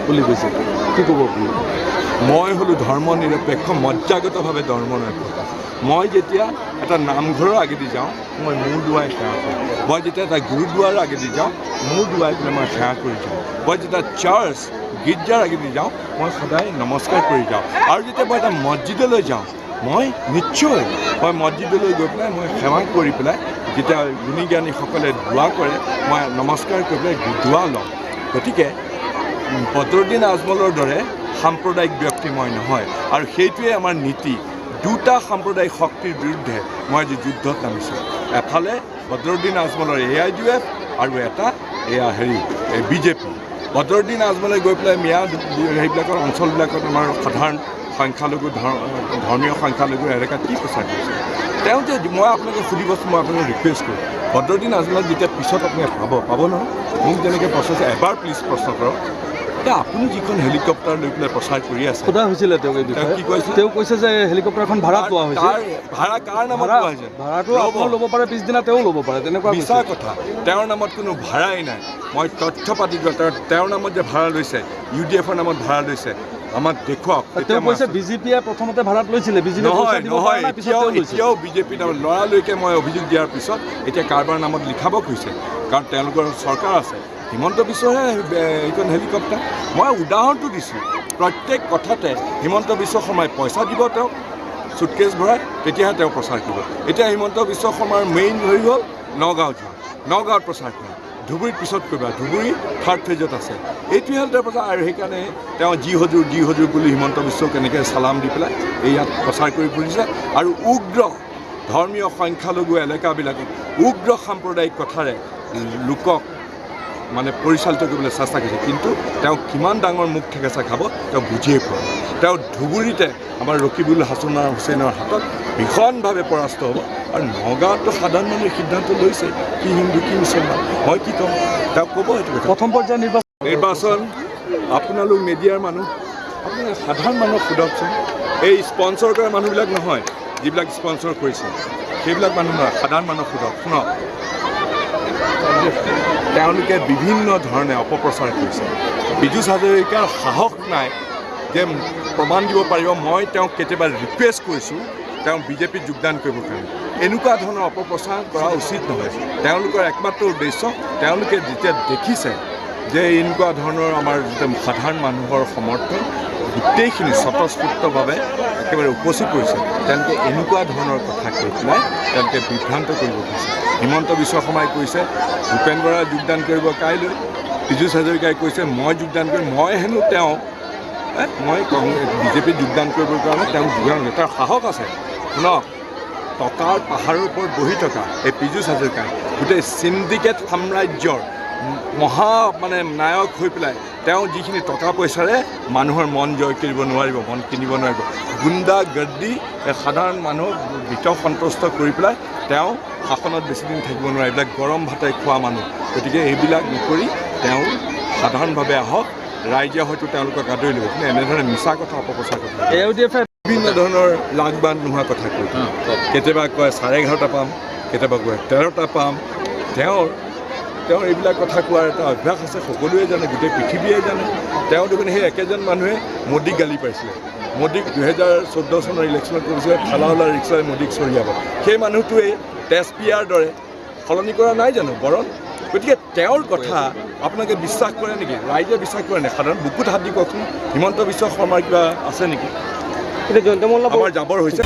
বুলি কৈছে, কি ক'ব আপুনি? মই হ'লোঁ ধৰ্ম নিৰপেক্ষ, মজ্জাগতভাৱে ধৰ্ম নিৰপেক্ষ। মই যেতিয়া এটা নামঘৰৰ আগেদি যাওঁ মই মূৰ দুৱাই সেৱা কৰোঁ। মই যেতিয়া এটা গুৰুদ্বাৰৰ আগেদি যাওঁ মূৰ দুৱাই পেলাই মই সেৱা কৰি যাওঁ। মই যেতিয়া চাৰ্চ গীৰ্জাৰ আগেদি যাওঁ মই সদায় নমস্কাৰ কৰি যাওঁ। আৰু যেতিয়া মই এটা মছজিদলৈ যাওঁ মই নিশ্চয় মই মছজিদলৈ গৈ পেলাই মই সেৱা কৰি পেলাই যেতিয়া গুণী জ্ঞানীসকলে দোৱা কৰে মই নমস্কাৰ কৰি পেলাই দোৱা লওঁ। গতিকে বদৰুদ্দিন আজমলৰ দৰে সাম্প্ৰদায়িক ব্যক্তি মই নহয়, আৰু সেইটোৱে আমাৰ নীতি। দুটা সাম্প্ৰদায়িক শক্তিৰ বিৰুদ্ধে মই আজি যুদ্ধত নামিছোঁ। এফালে বদৰুদ্দিন আজমলৰ AIUF আৰু এটা বিজেপি। বদৰুদ্দিন আজমলে গৈ পেলাই মিয়া সেইবিলাকৰ অঞ্চলবিলাকত আমাৰ সাধাৰণ সংখ্যালঘু ধৰ্মীয় সংখ্যালঘু এলেকাত কি প্ৰচাৰ কৰিছে? তেওঁ যে মই আপোনালোকে সুধিবচোন, মই আপোনাক ৰিকুৱেষ্ট কৰোঁ, বদৰুদ্দিন আজমলক যেতিয়া পিছত আপুনি পাব নহয়, মোক যেনেকৈ প্ৰশ্ন এবাৰ প্লিজ প্ৰশ্ন কৰক। এতিয়া আপুনি যিখন হেলিকপ্টাৰ লৈ পেলাই প্ৰচাৰ কৰি আছে, সোধা হৈছিলে তেওঁক এই বিষয়ে, কি কৈছে? তেওঁ কৈছে যে হেলিকপ্টাৰখন ভাড়াত লোৱা হৈছে। ভাড়া কাৰ নামত লোৱা হৈছে? ভাড়াটো আপুনিও ল'ব পাৰে, পিছদিনা তেওঁ ল'ব পাৰে, তেনেকুৱা মিছা কথা। তেওঁৰ নামত কোনো ভাড়াই নাই। মই তথ্য পাতি তেওঁৰ নামত যে ভাড়া লৈছে, UDFৰ নামত ভাড়া লৈছে, আমাক দেখুৱাওক। তেওঁ কৈছে বিজেপিয়ে প্ৰথমতে ভাড়াত লৈছিলে, নহয়, এতিয়াও বিজেপি নামত লৰালৈকে মই অভিযোগ দিয়াৰ পিছত এতিয়া কাৰোবাৰ নামত লিখাব খুজিছে, কাৰণ তেওঁলোকৰ চৰকাৰ আছে। হিমন্ত বিশ্বহে এইখন হেলিকপ্টাৰ। মই উদাহৰণটো দিছোঁ, প্ৰত্যেক কথাতে হিমন্ত বিশ্ব শৰ্মাই পইচা দিব তেওঁক চুটকেছ ভৰাই, তেতিয়াহে তেওঁ প্ৰচাৰ কৰিব। এতিয়া হিমন্ত বিশ্ব শৰ্মাৰ মেইন হৈ গ'ল নগাঁও যোৱা, নগাঁৱত প্ৰচাৰ কৰা, ধুবুৰীত পিছত কৰিবা, ধুবুৰী থাৰ্ড ফেজত আছে। এইটোৱে হ'ল তেওঁৰ প্ৰচাৰ। আৰু সেইকাৰণে তেওঁ যি হজুৰ বুলি হিমন্ত বিশ্বক এনেকৈ চালাম দি পেলাই ইয়াত প্ৰচাৰ কৰি ফুৰিছে। আৰু উগ্ৰ ধৰ্মীয় সংখ্যালঘু এলেকাবিলাকত উগ্ৰ সাম্প্ৰদায়িক কথাৰে লোকক মানে পৰিচালিত কৰিবলৈ চেষ্টা কৰিছে। কিন্তু তেওঁ কিমান ডাঙৰ মুখ ঠেকেচা খাব তেওঁ বুজিয়ে পোৱা নাই। তেওঁ ধুবুৰীতে আমাৰ ৰকিবুল হাছান হুছেইনৰ হাতত ভীষণভাৱে পৰাস্ত হ'ব। আৰু নগাঁৱততো সাধাৰণ মানুহে সিদ্ধান্ত লৈছে কি হিন্দু কি মুছলমান। মই কি ক'ম, তেওঁ ক'ব এইটো কথা। প্ৰথম পৰ্যায়ৰ নিৰ্বাচন আপোনালোক মিডিয়াৰ মানুহ, আপোনালোকে সাধাৰণ মানুহক সোধকচোন। এই স্পনচৰ কৰা মানুহবিলাক নহয়, যিবিলাক স্পনচৰ কৰিছে সেইবিলাক মানুহ নহয়, সাধাৰণ মানুহক সোধক। শুনক, তেওঁলোকে বিভিন্ন ধৰণে অপপ্ৰচাৰ কৰিছে। পীযুষ হাজৰিকাৰ সাহস নাই যে প্ৰমাণ দিব পাৰিব। মই তেওঁক কেতিয়াবা ৰিকুৱেষ্ট কৰিছোঁ তেওঁ বিজেপিত যোগদান কৰিবৰ কাৰণে। এনেকুৱা ধৰণৰ অপপ্ৰচাৰ কৰা উচিত নহয়। তেওঁলোকৰ একমাত্ৰ উদ্দেশ্য, তেওঁলোকে যেতিয়া দেখিছে যে এনেকুৱা ধৰণৰ আমাৰ যেতিয়া সাধাৰণ মানুহৰ সমৰ্থন গোটেইখিনি স্বতঃস্ফূৰ্তভাৱে একেবাৰে উপচি পৰিছে, তেওঁলোকে এনেকুৱা ধৰণৰ কথা কৈ পেলাই তেওঁলোকে বিভ্ৰান্ত কৰিব খুজিছে। হিমন্ত বিশ্ব শৰ্মাই কৈছে ভূপেন বৰাই যোগদান কৰিব কাইলৈ, পীযুষ হাজৰিকাই কৈছে মই যোগদান কৰিম। মই হেনো মই বিজেপিত যোগদান কৰিবৰ কাৰণে তেওঁক যোগদান কৰিম। তেওঁৰ সাহস আছে। শুনক, টকাৰ পাহাৰৰ ওপৰত বহি থকা এই পীযুষ হাজৰিকাই গোটেই চিণ্ডিকেট সাম্ৰাজ্যৰ নায়ক হৈ পেলাই তেওঁ যিখিনি টকা পইচাৰে মানুহৰ মন জয় কৰিব নোৱাৰিব, মন কিনিব নোৱাৰিব, গুণ্ডা গৰ্দি সাধাৰণ মানুহক ভীত সন্তুষ্ট কৰি পেলাই তেওঁ শাসনত বেছিদিন থাকিব নোৱাৰে। এইবিলাক গৰম ভাতেৰে খোৱা মানুহ। গতিকে এইবিলাক নকৰি তেওঁ সাধাৰণভাৱে আহক, ৰাইজে হয়তো তেওঁলোকক আদৰি ল'ব। কিন্তু এনেধৰণে মিছা কথা অপপ্ৰচাৰ কথা, বিভিন্ন ধৰণৰ লাগ-বান নোহোৱা কথা কয়। কেতিয়াবা কয় 11:30 পাম, কেতিয়াবা কয় 13টা পাম। তেওঁৰ এইবিলাক কথা কোৱাৰ এটা অভ্যাস আছে, সকলোৱে জানে, গোটেই পৃথিৱীয়ে জানে। তেওঁ দেখোন সেই একেজন মানুহে মোদীক গালি পাৰিছিলে। মোদীক 2014 চনৰ ইলেকশ্যনত কৰিছিলে ঠালাহলা ৰিক্সাৰে মোদীক চৰিয়াব। সেই মানুহটোৱেই তেজপিয়াৰ দৰে সলনি কৰা নাই জানো বৰণ? গতিকে তেওঁৰ কথা আপোনালোকে বিশ্বাস কৰে নেকি? ৰাইজে বিশ্বাস কৰে নাই? সাধাৰণ বুকুত হাত দি কওকচোন, হিমন্ত বিশ্ব শৰ্মাৰ কিবা আছে নেকি? আমাৰ জাবৰ হৈছে।